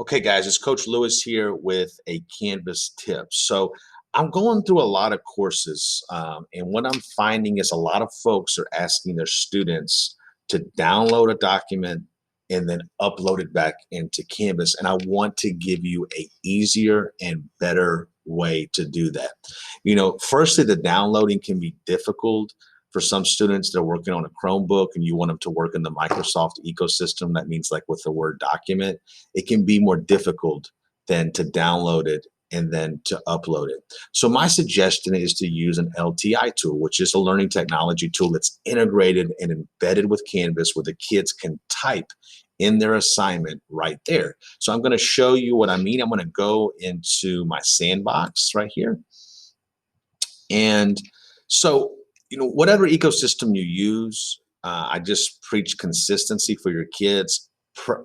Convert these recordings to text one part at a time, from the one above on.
Okay, guys, it's Coach Lewis here with a Canvas tip. So I'm going through a lot of courses, and what I'm finding is a lot of folks are asking their students to download a document and then upload it back into Canvas. And I want to give you a easier and better way to do that. Firstly, the downloading can be difficult for some students. They're working on a Chromebook and you want them to work in the Microsoft ecosystem. That means like with the Word document, it can be more difficult than to download it and then to upload it. So my suggestion is to use an LTI tool, which is a learning technology tool that's integrated and embedded with Canvas where the kids can type in their assignment right there. So I'm going to show you what I mean. I'm going to go into my sandbox right here. And so, whatever ecosystem you use, I just preach consistency for your kids.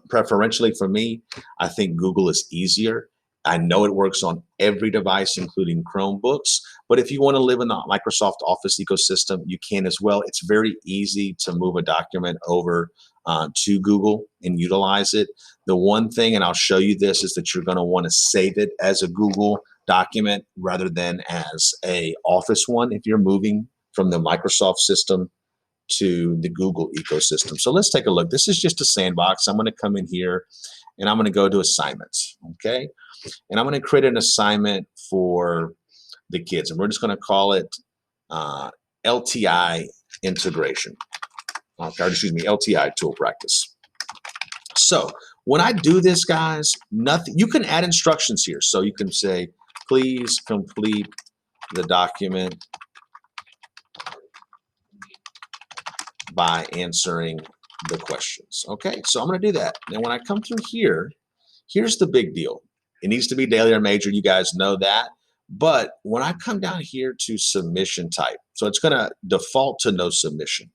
Preferentially for me, I think Google is easier. I know it works on every device, including Chromebooks. But if you want to live in the Microsoft Office ecosystem, you can as well. It's very easy to move a document over to Google and utilize it. The one thing, and I'll show you this, is that you're going to want to save it as a Google document rather than as a Office one if you're moving from the Microsoft system to the Google ecosystem. So let's take a look. This is just a sandbox. I'm going to come in here and I'm going to go to assignments, okay? And I'm going to create an assignment for the kids. And we're just going to call it LTI integration. Okay, or excuse me, LTI tool practice. So when I do this, guys, nothing. You can add instructions here. So you can say, please complete the document by answering the questions. Okay, so I'm going to do that. And when I come through here, here's the big deal. It needs to be daily or major. You guys know that. But when I come down here to submission type, so it's going to default to no submission.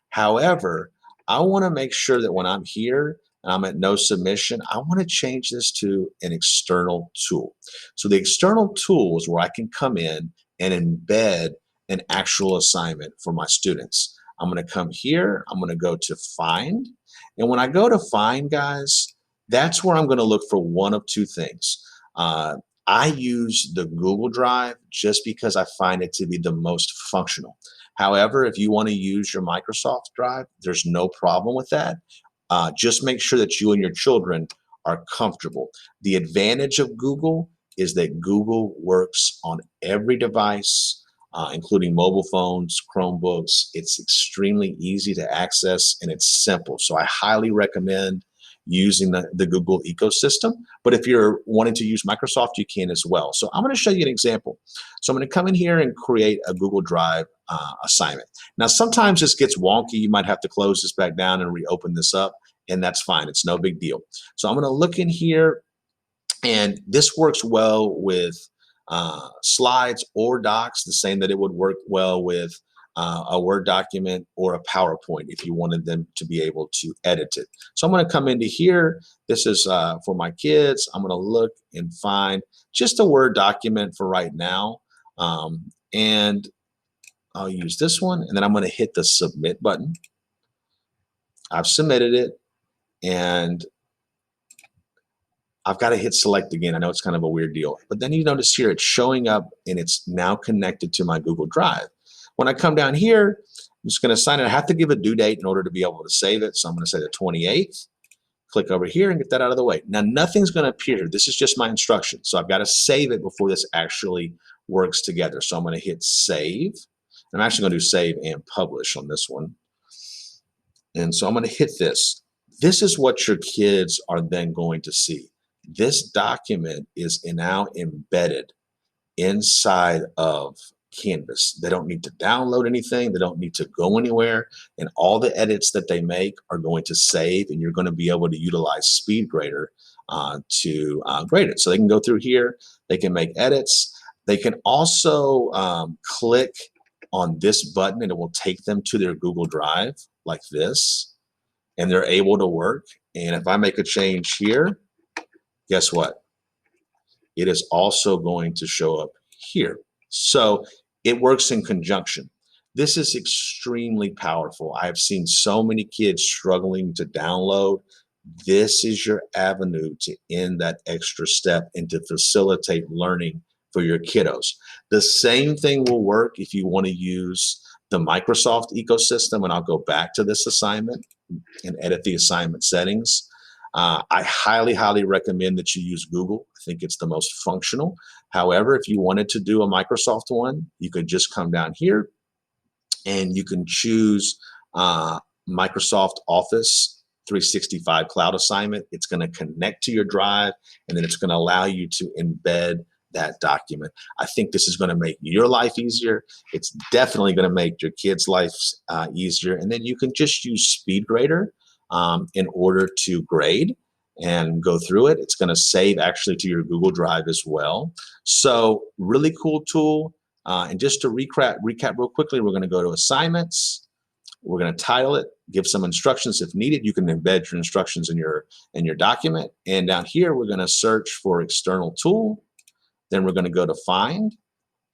However, I want to make sure that when I'm here and I'm at no submission, I want to change this to an external tool. So the external tool is where I can come in and embed an actual assignment for my students. I'm going to come here. I'm going to go to find. And when I go to find, guys, that's where I'm going to look for one of two things. I use the Google Drive just because I find it to be the most functional. However, if you want to use your Microsoft Drive, there's no problem with that. Just make sure that you and your children are comfortable. The advantage of Google is that Google works on every device, including mobile phones, Chromebooks. It's extremely easy to access and it's simple. So I highly recommend using the Google ecosystem. But if you're wanting to use Microsoft, you can as well. So I'm going to show you an example. So I'm going to come in here and create a Google Drive assignment. Now, sometimes this gets wonky. You might have to close this back down and reopen this up, and that's fine. It's no big deal. So I'm going to look in here, and this works well with slides or docs, the same that it would work well with a Word document or a PowerPoint if you wanted them to be able to edit it. So I'm going to come into here. This is for my kids. I'm going to look and find just a Word document for right now. And I'll use this one, and then I'm going to hit the submit button. I've submitted it, and I've got to hit select again. I know it's kind of a weird deal, but then you notice here it's showing up and it's now connected to my Google Drive. When I come down here, I'm just going to sign it. I have to give a due date in order to be able to save it. So I'm going to say the 28th. Click over here and get that out of the way. Now, nothing's going to appear here. This is just my instruction. So I've got to save it before this actually works together. So I'm going to hit save. I'm actually going to do save and publish on this one. And so I'm going to hit this. This is what your kids are then going to see. This document is now embedded inside of Canvas. They don't need to download anything. They don't need to go anywhere. And all the edits that they make are going to save, and you're going to be able to utilize SpeedGrader to grade it. So they can go through here. They can make edits. They can also click on this button, and it will take them to their Google Drive like this, and they're able to work. And if I make a change here, guess what? It is also going to show up here. So it works in conjunction. This is extremely powerful. I have seen so many kids struggling to download this is your avenue to end that extra step and to facilitate learning for your kiddos. The same thing will work if you want to use the Microsoft ecosystem, and I'll go back to this assignment and edit the assignment settings. I highly, highly recommend that you use Google. I think it's the most functional. However, if you wanted to do a Microsoft one, you could just come down here and you can choose Microsoft Office 365 cloud assignment. It's going to connect to your drive, and then it's going to allow you to embed that document. I think this is going to make your life easier. It's definitely going to make your kids' life easier. And then you can just use SpeedGrader in order to grade and go through it. It's going to save actually to your Google Drive as well. So really cool tool. And just to recap real quickly, we're going to go to assignments. We're going to title it, give some instructions if needed. You can embed your instructions in your document. And down here, we're going to search for external tool. Then we're going to go to find,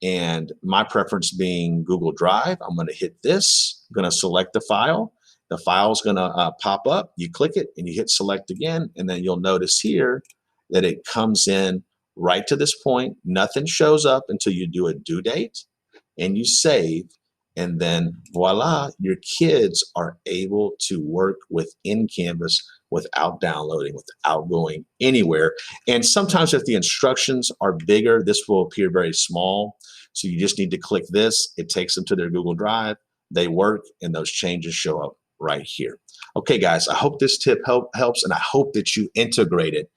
and my preference being Google Drive. I'm going to hit this. I'm going to select the file. The file is going to pop up. You click it and you hit select again, and then you'll notice here that it comes in right to this point. Nothing shows up until you do a due date and you save, and then voila, your kids are able to work within Canvas without downloading, without going anywhere. And sometimes if the instructions are bigger, this will appear very small. So you just need to click this. It takes them to their Google Drive. They work, and those changes show up right here. Okay, guys, I hope this tip helps, and I hope that you integrate it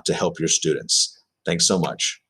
to help your students. Thanks so much.